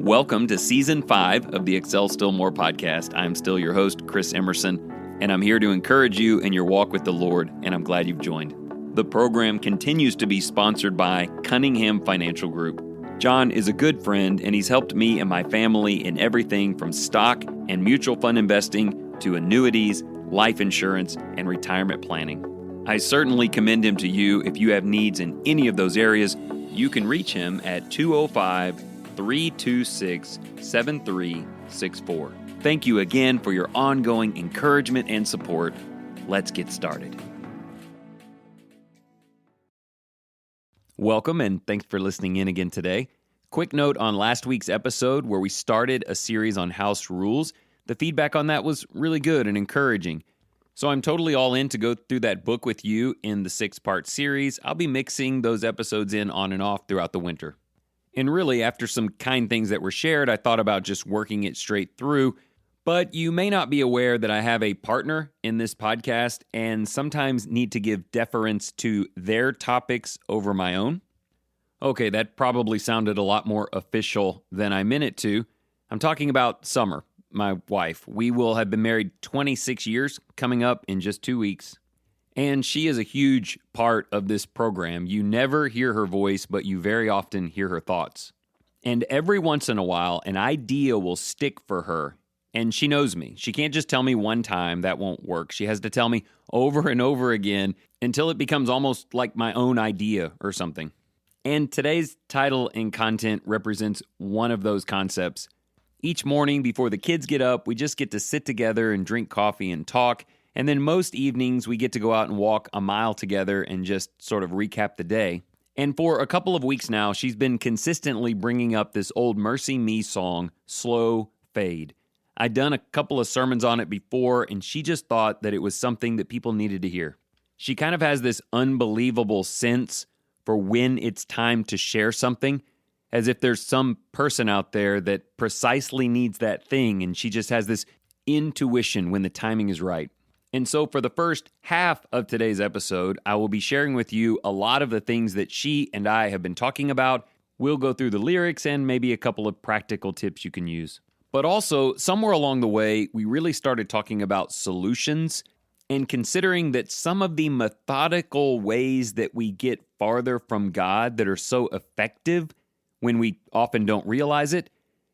Welcome to Season 5 of the Excel Still More podcast. I'm still your host, Chris Emerson, and I'm here to encourage you in your walk with the Lord, and I'm glad you've joined. The program continues to be sponsored by Cunningham Financial Group. John is a good friend, and he's helped me and my family in everything from stock and mutual fund investing to annuities, life insurance, and retirement planning. I certainly commend him to you. If you have needs in any of those areas, you can reach him at 205-326-7364. Thank you again for your ongoing encouragement and support. Let's get started. Welcome, and thanks for listening in again today. Quick note on last week's episode where we started a series on house rules. The feedback on that was really good and encouraging. So I'm totally all in to go through that book with you in the 6-part series. I'll be mixing those episodes in on and off throughout the winter. And really, after some kind things that were shared, I thought about just working it straight through. But you may not be aware that I have a partner in this podcast and sometimes need to give deference to their topics over my own. Okay, that probably sounded a lot more official than I meant it to. I'm talking about Sommer, my wife. We will have been married 26 years coming up in just 2 weeks. And she is a huge part of this program. You never hear her voice, but you very often hear her thoughts. And every once in a while, an idea will stick for her. And she knows me. She can't just tell me one time, that won't work. She has to tell me over and over again until it becomes almost like my own idea or something. And today's title and content represents one of those concepts. Each morning before the kids get up, we just get to sit together and drink coffee and talk. And then most evenings, we get to go out and walk a mile together and just sort of recap the day. And for a couple of weeks now, she's been consistently bringing up this old Mercy Me song, Slow Fade. I'd done a couple of sermons on it before, and she just thought that it was something that people needed to hear. She kind of has this unbelievable sense for when it's time to share something, as if there's some person out there that precisely needs that thing, and she just has this intuition when the timing is right. And so for the first half of today's episode, I will be sharing with you a lot of the things that she and I have been talking about. We'll go through the lyrics and maybe a couple of practical tips you can use. But also, somewhere along the way, we really started talking about solutions and considering that some of the methodical ways that we get farther from God that are so effective when we often don't realize it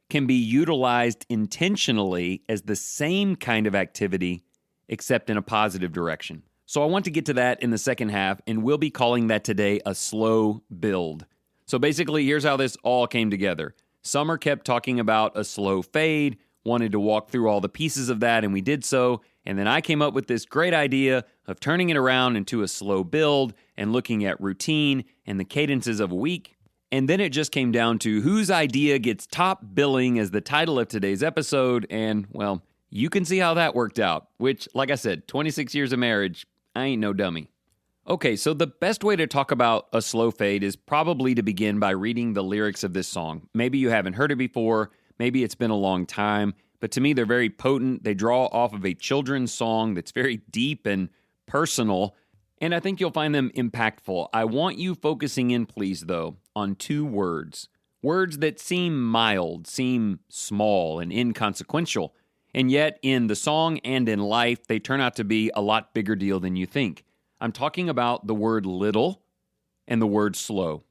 can be utilized intentionally as the same kind of activity, except in a positive direction. So I want to get to that in the second half, and we'll be calling that today a slow build. So basically, here's how this all came together. Sommer kept talking about a slow fade, wanted to walk through all the pieces of that, and we did so. And then I came up with this great idea of turning it around into a slow build and looking at routine and the cadences of a week. And then it just came down to whose idea gets top billing as the title of today's episode. And, well, you can see how that worked out, which, like I said, 26 years of marriage, I ain't no dummy. Okay, so the best way to talk about a slow fade is probably to begin by reading the lyrics of this song. Maybe you haven't heard it before, maybe it's been a long time, but to me they're very potent. They draw off of a children's song that's very deep and personal, and I think you'll find them impactful. I want you focusing in, please, though, on 2 words. Words that seem mild, seem small and inconsequential, and yet in the song and in life, they turn out to be a lot bigger deal than you think. I'm talking about the word little and the word slow.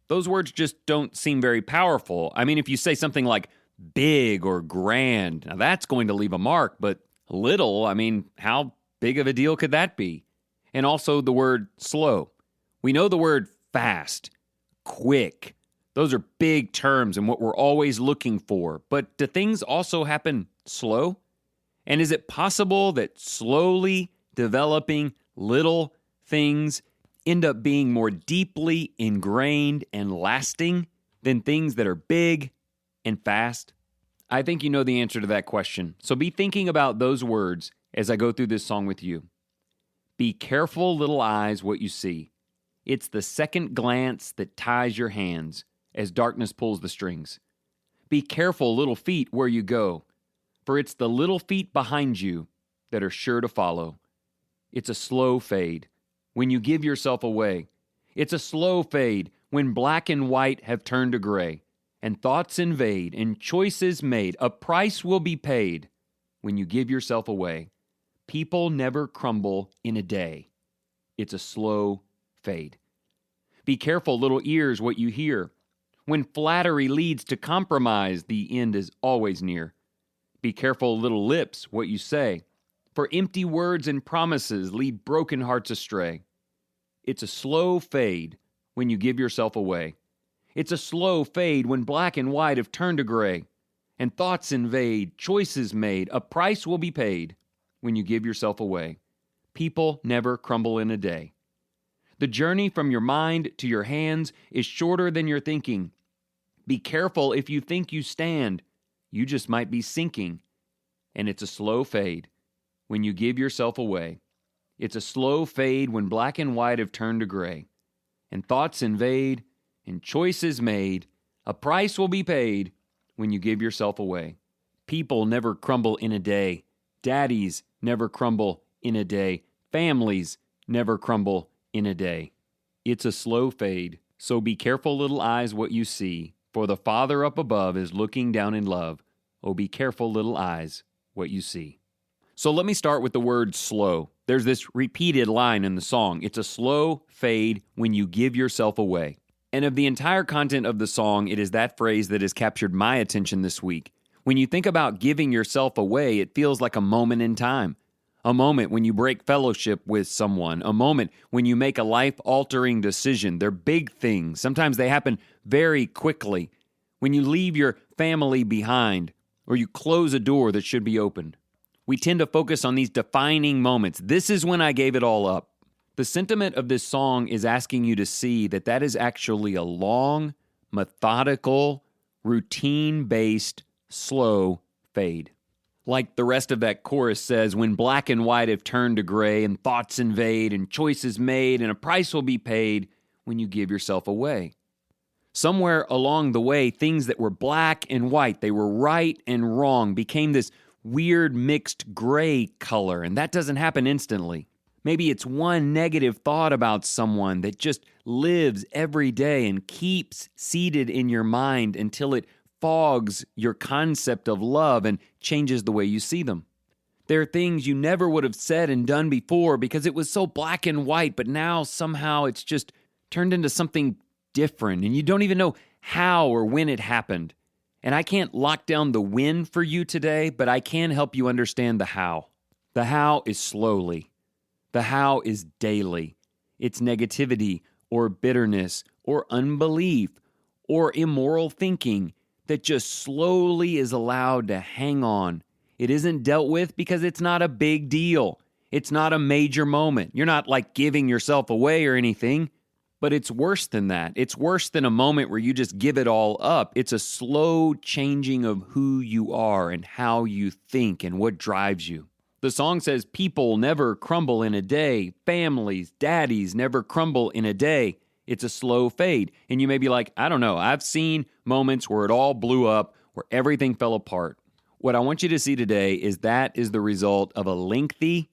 Those words just don't seem very powerful. I mean, if you say something like big or grand, now that's going to leave a mark, but little, I mean, how big of a deal could that be? And also the word slow. We know the word fast, quick. Those are big terms and what we're always looking for. But do things also happen slow? And is it possible that slowly developing little things end up being more deeply ingrained and lasting than things that are big and fast? I think you know the answer to that question. So be thinking about those words as I go through this song with you. Be careful, little eyes, what you see. It's the second glance that ties your hands as darkness pulls the strings. Be careful, little feet, where you go, for it's the little feet behind you that are sure to follow. It's a slow fade when you give yourself away. It's a slow fade when black and white have turned to gray. and thoughts invade, and choices made. A price will be paid when you give yourself away. People never crumble in a day. It's a slow fade. Be careful, little ears, what you hear. When flattery leads to compromise, the end is always near. Be careful, little lips, what you say, for empty words and promises lead broken hearts astray. It's a slow fade when you give yourself away. It's a slow fade when black and white have turned to gray, and thoughts invade, choices made. A price will be paid when you give yourself away. People never crumble in a day. The journey from your mind to your hands is shorter than your thinking. Be careful if you think you stand. You just might be sinking. And it's a slow fade when you give yourself away. It's a slow fade when black and white have turned to gray, and thoughts invade, and choices made. A price will be paid when you give yourself away. People never crumble in a day. Daddies never crumble in a day. Families never crumble in a day. It's a slow fade, so be careful, little eyes, what you see, for the Father up above is looking down in love. Oh, be careful, little eyes, what you see. So let me start with the word slow. There's this repeated line in the song. It's a slow fade when you give yourself away. And of the entire content of the song, it is that phrase that has captured my attention this week. When you think about giving yourself away, it feels like a moment in time. A moment when you break fellowship with someone. A moment when you make a life-altering decision. They're big things. Sometimes they happen very quickly. When you leave your family behind, or you close a door that should be opened. We tend to focus on these defining moments. This is when I gave it all up. The sentiment of this song is asking you to see that that is actually a long, methodical, routine-based, slow fade. Like the rest of that chorus says, when black and white have turned to gray, and thoughts invade, and choices made, and a price will be paid when you give yourself away. Somewhere along the way, things that were black and white, they were right and wrong, became this weird mixed gray color, and that doesn't happen instantly. Maybe it's one negative thought about someone that just lives every day and keeps seated in your mind until it fogs your concept of love and changes the way you see them. There are things you never would have said and done before because it was so black and white, but now somehow it's just turned into something different, and you don't even know how or when it happened. And I can't lock down the when for you today, but I can help you understand the how. The how is slowly. The how is daily. It's negativity or bitterness or unbelief or immoral thinking that just slowly is allowed to hang on. It isn't dealt with because it's not a big deal. It's not a major moment. You're not like giving yourself away or anything. But it's worse than that. It's worse than a moment where you just give it all up. It's a slow changing of who you are and how you think and what drives you. The song says people never crumble in a day. Families, daddies never crumble in a day. It's a slow fade. And you may be like, I don't know. I've seen moments where it all blew up, where everything fell apart. What I want you to see today is that is the result of a lengthy,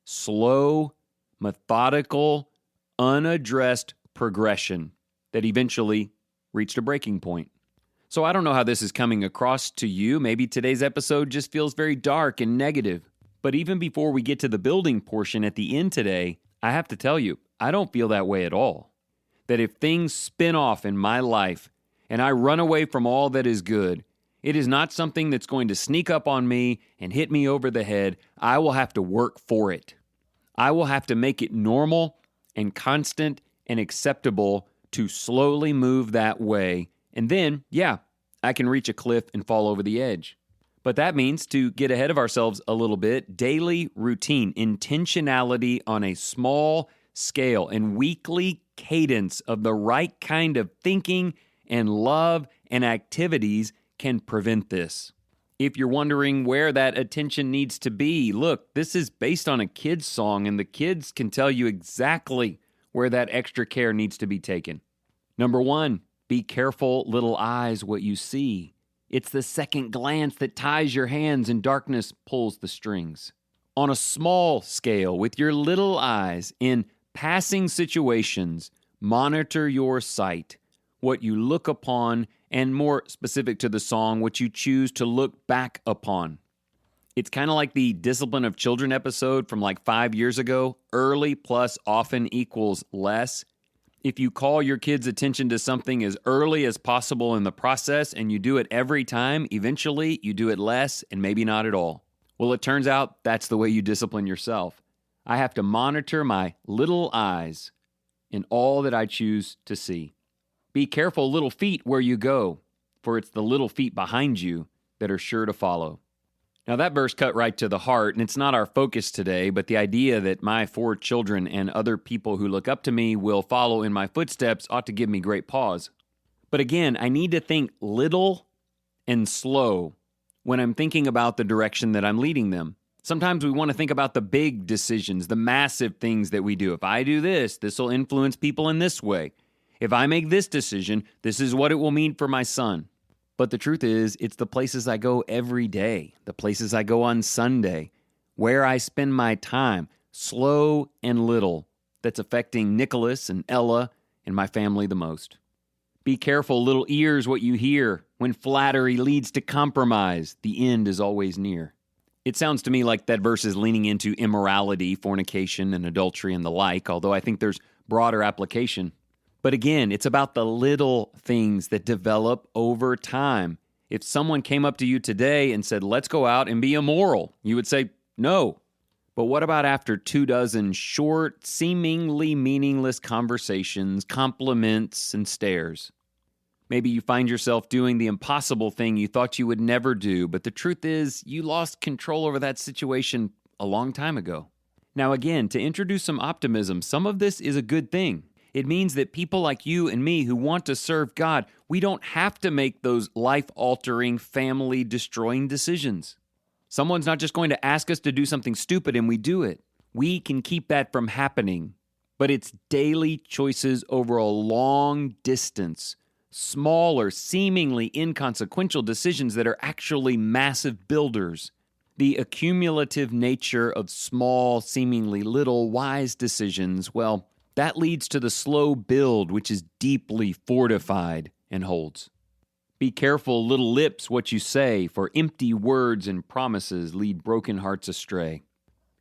slow, methodical, unaddressed progression that eventually reached a breaking point. So I don't know how this is coming across to you. Maybe today's episode just feels very dark and negative. But even before we get to the building portion at the end today, I have to tell you, I don't feel that way at all. That if things spin off in my life and I run away from all that is good, it is not something that's going to sneak up on me and hit me over the head. I will have to work for it. I will have to make it normal and constant and acceptable to slowly move that way. And then, I can reach a cliff and fall over the edge. But that means to get ahead of ourselves a little bit, daily routine, intentionality on a small scale, and weekly cadence of the right kind of thinking and love and activities can prevent this. If you're wondering where that attention needs to be, look, this is based on a kid's song, and the kids can tell you exactly where that extra care needs to be taken. Number 1, be careful, little eyes, what you see. It's the second glance that ties your hands and darkness pulls the strings. On a small scale, with your little eyes, in passing situations, monitor your sight. what you look upon, and more specific to the song, what you choose to look back upon. It's kind of like the Discipline of Children episode from like 5 years ago. Early plus often equals less. If you call your kids' attention to something as early as possible in the process and you do it every time, eventually you do it less and maybe not at all. Well, it turns out that's the way you discipline yourself. I have to monitor my little eyes in all that I choose to see. Be careful, little feet, where you go, for it's the little feet behind you that are sure to follow. Now that verse cut right to the heart, and it's not our focus today, but the idea that my 4 children and other people who look up to me will follow in my footsteps ought to give me great pause. But again, I need to think little and slow when I'm thinking about the direction that I'm leading them. Sometimes we want to think about the big decisions, the massive things that we do. If I do this, this will influence people in this way. If I make this decision, this is what it will mean for my son. But the truth is, it's the places I go every day, the places I go on Sunday, where I spend my time, slow and little, that's affecting Nicholas and Ella and my family the most. Be careful, little ears, what you hear. When flattery leads to compromise, the end is always near. It sounds to me like that verse is leaning into immorality, fornication, and adultery and the like, although I think there's broader application. But again, it's about the little things that develop over time. If someone came up to you today and said, let's go out and be immoral, you would say, no. But what about after 24 short, seemingly meaningless conversations, compliments, and stares? Maybe you find yourself doing the impossible thing you thought you would never do, but the truth is you lost control over that situation a long time ago. Now again, to introduce some optimism, some of this is a good thing. It means that people like you and me who want to serve God, we don't have to make those life-altering, family-destroying decisions. Someone's not just going to ask us to do something stupid and we do it. We can keep that from happening. But it's daily choices over a long distance, smaller, seemingly inconsequential decisions that are actually massive builders. The accumulative nature of small, seemingly little, wise decisions, well, that leads to the slow build, which is deeply fortified and holds. Be careful, little lips, what you say, for empty words and promises lead broken hearts astray.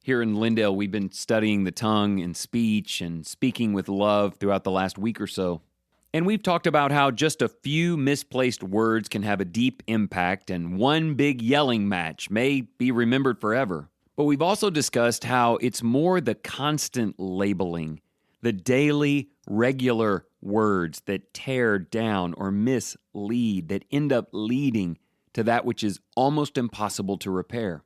Here in Lindale, we've been studying the tongue and speech and speaking with love throughout the last week or so. And we've talked about how just a few misplaced words can have a deep impact and one big yelling match may be remembered forever. But we've also discussed how it's more the constant labeling, the daily, regular words that tear down or mislead, that end up leading to that which is almost impossible to repair.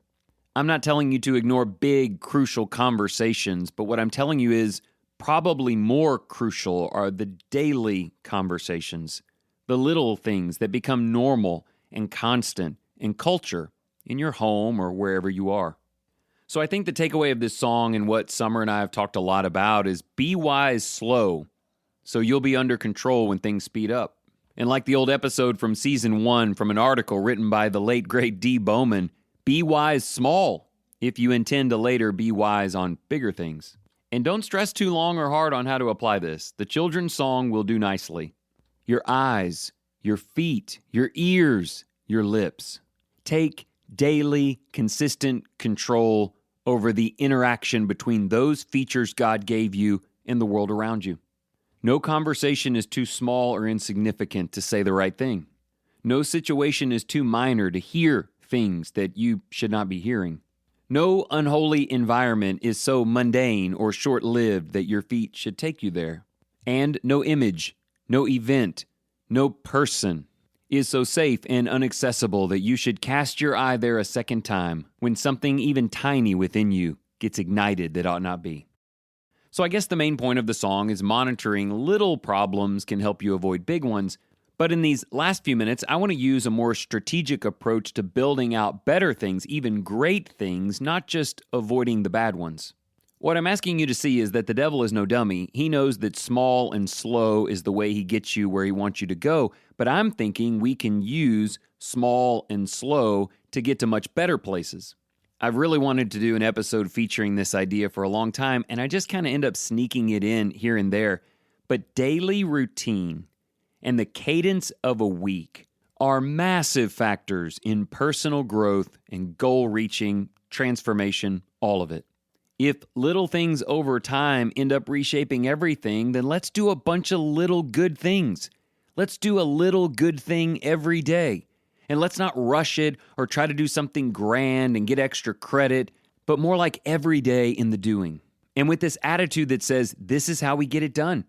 I'm not telling you to ignore big, crucial conversations, but what I'm telling you is probably more crucial are the daily conversations, the little things that become normal and constant in culture, in your home or wherever you are. So I think the takeaway of this song and what Sommer and I have talked a lot about is be wise slow, so you'll be under control when things speed up. And like the old episode from season 1 from an article written by the late great D. Bowman, be wise small if you intend to later be wise on bigger things. And don't stress too long or hard on how to apply this. The children's song will do nicely. Your eyes, your feet, your ears, your lips. Take daily, consistent control over the interaction between those features God gave you and the world around you. No conversation is too small or insignificant to say the right thing. No situation is too minor to hear things that you should not be hearing. No unholy environment is so mundane or short-lived that your feet should take you there. And no image, no event, no person is so safe and inaccessible that you should cast your eye there a second time when something even tiny within you gets ignited that ought not be. So I guess the main point of the song is monitoring little problems can help you avoid big ones, but in these last few minutes, I want to use a more strategic approach to building out better things, even great things, not just avoiding the bad ones. What I'm asking you to see is that the devil is no dummy. He knows that small and slow is the way he gets you where he wants you to go, but I'm thinking we can use small and slow to get to much better places. I've really wanted to do an episode featuring this idea for a long time, and I just kind of end up sneaking it in here and there. But daily routine and the cadence of a week are massive factors in personal growth and goal reaching, transformation, all of it. If little things over time end up reshaping everything, then let's do a bunch of little good things. Let's do a little good thing every day. And let's not rush it or try to do something grand and get extra credit, but more like every day in the doing. And with this attitude that says, this is how we get it done.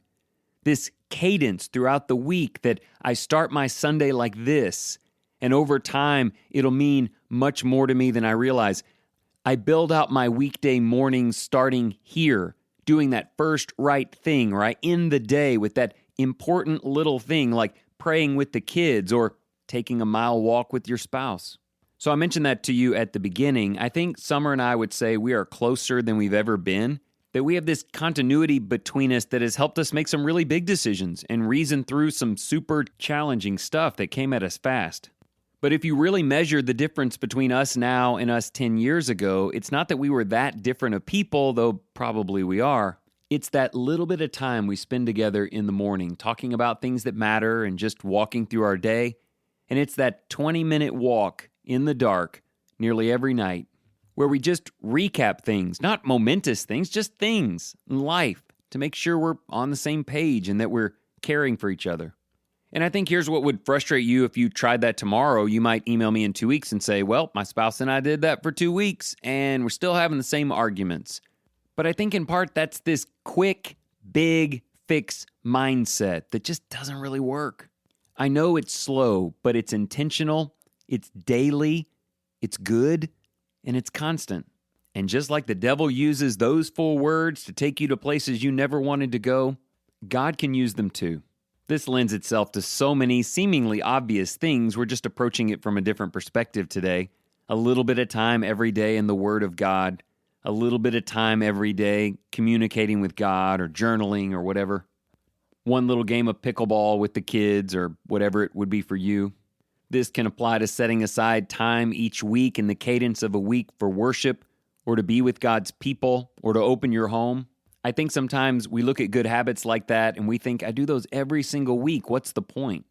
This cadence throughout the week that I start my Sunday like this, and over time, it'll mean much more to me than I realize. I build out my weekday mornings starting here, doing that first right thing, right, in the day with that important little thing like praying with the kids or taking a mile walk with your spouse. So I mentioned that to you at the beginning. I think Sommer and I would say we are closer than we've ever been, that we have this continuity between us that has helped us make some really big decisions and reason through some super challenging stuff that came at us fast. But if you really measure the difference between us now and us 10 years ago, it's not that we were that different of people, though probably we are. It's that little bit of time we spend together in the morning talking about things that matter and just walking through our day. And it's that 20-minute walk in the dark nearly every night where we just recap things, not momentous things, just things in life to make sure we're on the same page and that we're caring for each other. And I think here's what would frustrate you if you tried that tomorrow. You might email me in 2 weeks and say, well, my spouse and I did that for 2 weeks and we're still having the same arguments. But I think in part that's this quick, big fix mindset that just doesn't really work. I know it's slow, but it's intentional, it's daily, it's good, and it's constant. And just like the devil uses those 4 words to take you to places you never wanted to go, God can use them too. This lends itself to so many seemingly obvious things. We're just approaching it from a different perspective today. A little bit of time every day in the Word of God. A little bit of time every day communicating with God or journaling or whatever. One little game of pickleball with the kids or whatever it would be for you. This can apply to setting aside time each week in the cadence of a week for worship or to be with God's people or to open your home. I think sometimes we look at good habits like that and we think, I do those every single week. What's the point?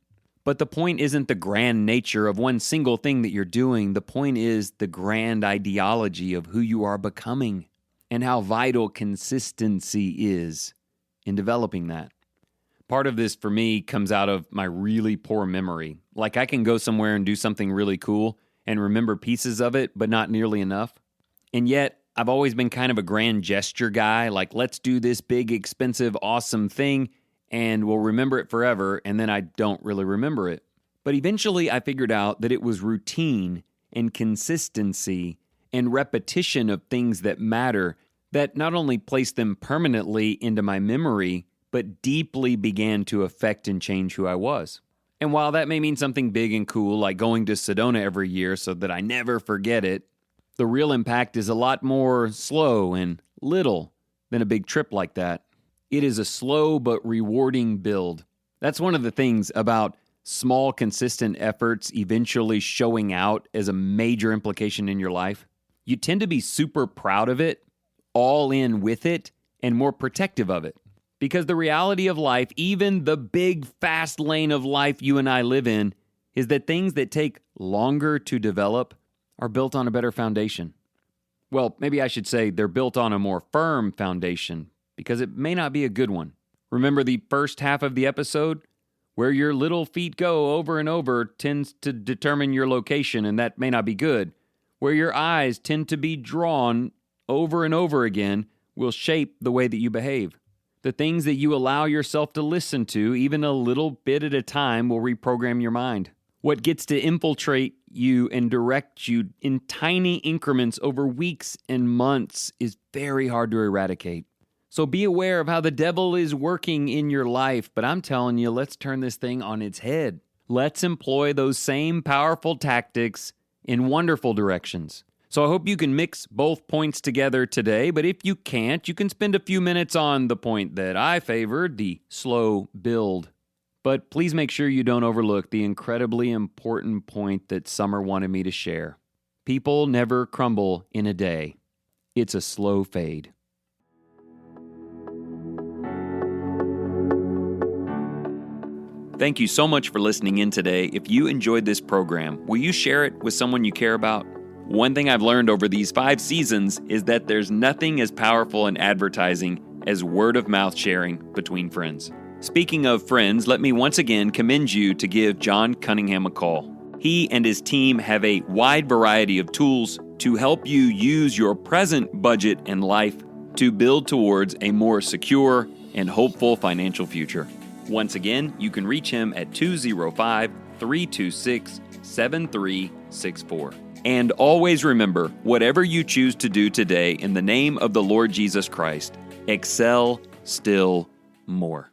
But the point isn't the grand nature of one single thing that you're doing. The point is the grand ideology of who you are becoming and how vital consistency is in developing that. Part of this for me comes out of my really poor memory. Like I can go somewhere and do something really cool and remember pieces of it, but not nearly enough. And yet, I've always been kind of a grand gesture guy, like let's do this big, expensive, awesome thing, and we'll remember it forever, and then I don't really remember it. But eventually I figured out that it was routine and consistency and repetition of things that matter that not only placed them permanently into my memory, but deeply began to affect and change who I was. And while that may mean something big and cool, like going to Sedona every year so that I never forget it, the real impact is a lot more slow and little than a big trip like that. It is a slow but rewarding build. That's one of the things about small, consistent efforts eventually showing out as a major implication in your life. You tend to be super proud of it, all in with it, and more protective of it. Because the reality of life, even the big, fast lane of life you and I live in, is that things that take longer to develop are built on a better foundation. Well, maybe I should say they're built on a more firm foundation, because it may not be a good one. Remember the first half of the episode? Where your little feet go over and over tends to determine your location, and that may not be good. Where your eyes tend to be drawn over and over again will shape the way that you behave. The things that you allow yourself to listen to, even a little bit at a time, will reprogram your mind. What gets to infiltrate you and direct you in tiny increments over weeks and months is very hard to eradicate. So be aware of how the devil is working in your life, but I'm telling you, let's turn this thing on its head. Let's employ those same powerful tactics in wonderful directions. So I hope you can mix both points together today, but if you can't, you can spend a few minutes on the point that I favored, the slow build. But please make sure you don't overlook the incredibly important point that Sommer wanted me to share. People never crumble in a day. It's a slow fade. Thank you so much for listening in today. If you enjoyed this program, will you share it with someone you care about? One thing I've learned over these 5 seasons is that there's nothing as powerful in advertising as word-of-mouth sharing between friends. Speaking of friends, let me once again commend you to give John Cunningham a call. He and his team have a wide variety of tools to help you use your present budget and life to build towards a more secure and hopeful financial future. Once again, you can reach him at 205-326-7364. And always remember, whatever you choose to do today in the name of the Lord Jesus Christ, excel still more.